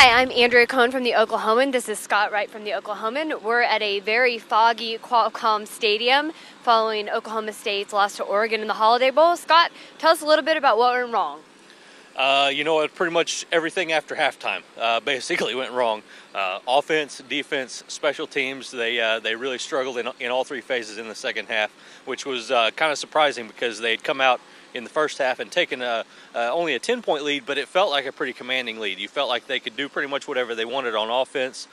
Hi, I'm Andrea Cohen from the Oklahoman. This is Scott Wright from the Oklahoman. We're at a very foggy Qualcomm Stadium following Oklahoma State's loss to Oregon in the Holiday Bowl. Scott, tell us a little bit about what went wrong. Pretty much everything after halftime basically went wrong. Offense, defense, special teams, they really struggled in all three phases in the second half, which was kind of surprising because they'd come out in the first half and taken only a 10-point lead, but it felt like a pretty commanding lead. You felt like they could do pretty much whatever they wanted on offense.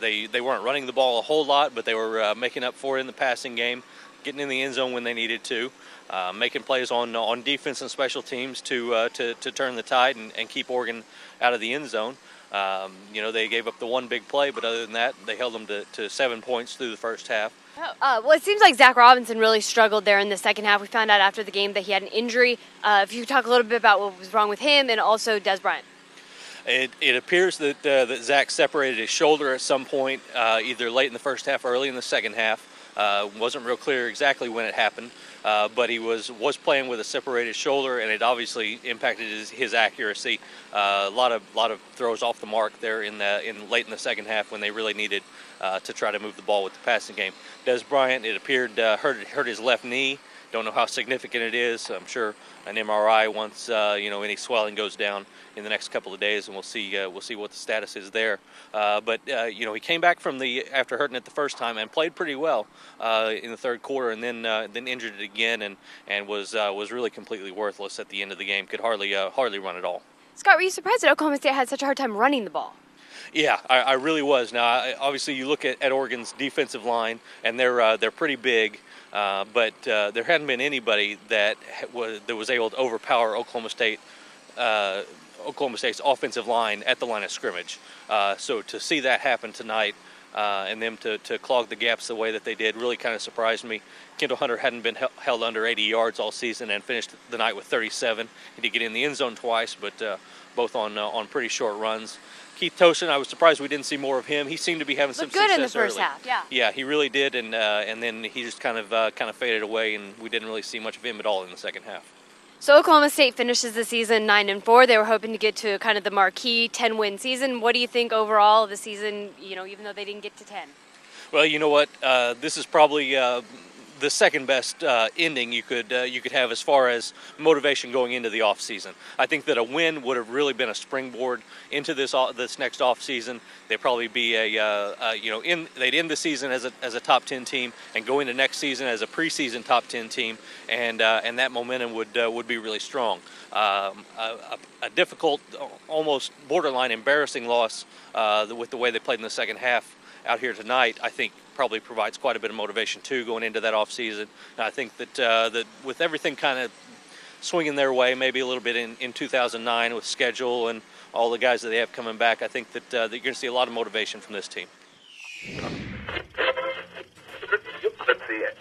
They weren't running the ball a whole lot, but they were making up for it in the passing game, getting in the end zone when they needed to. Making plays on defense and special teams to turn the tide and keep Oregon out of the end zone. They gave up the one big play, but other than that, they held them to 7 points through the first half. Well, it seems like Zach Robinson really struggled there in the second half. We found out after the game that he had an injury. If you could talk a little bit about what was wrong with him and also Des Bryant. It appears that Zach separated his shoulder at some point, either late in the first half or early in the second half. Wasn't real clear exactly when it happened, but he was playing with a separated shoulder, and it obviously impacted his accuracy. A lot of throws off the mark there in late in the second half when they really needed to try to move the ball with the passing game. Des Bryant, it appeared, hurt his left knee. Don't know how significant it is. I'm sure an MRI once any swelling goes down in the next couple of days, and we'll see what the status is there. But he came back after hurting it the first time and played pretty well in the third quarter, and then injured it again and was really completely worthless at the end of the game. Could hardly run at all. Scott, were you surprised that Oklahoma State had such a hard time running the ball? Yeah, I really was. Now, obviously, you look at Oregon's defensive line, and they're pretty big, but there hadn't been anybody that was able to overpower Oklahoma State's offensive line at the line of scrimmage. So to see that happen tonight and them to clog the gaps the way that they did really kind of surprised me. Kendall Hunter hadn't been held under 80 yards all season and finished the night with 37. He did get in the end zone twice, but both on pretty short runs. Keith Tosin, I was surprised we didn't see more of him. He seemed to be having some success early. Good in the first half, yeah. Yeah, he really did, and then he just kind of faded away, and we didn't really see much of him at all in the second half. So Oklahoma State finishes the season 9-4. They were hoping to get to kind of the marquee 10-win season. What do you think overall of the season? Even though they didn't get to 10. Well, you know what? This is probably the second best ending you could have as far as motivation going into the off season. I think that a win would have really been a springboard into this next off season. They'd probably be they'd end the season as a top 10 team and go into next season as a preseason top 10 team, and that momentum would be really strong. A difficult, almost borderline embarrassing loss with the way they played in the second half out here tonight, I think probably provides quite a bit of motivation too going into that off season. And I think that with everything kind of swinging their way, maybe a little bit in 2009 with schedule and all the guys that they have coming back, I think that you're going to see a lot of motivation from this team. Let's see it.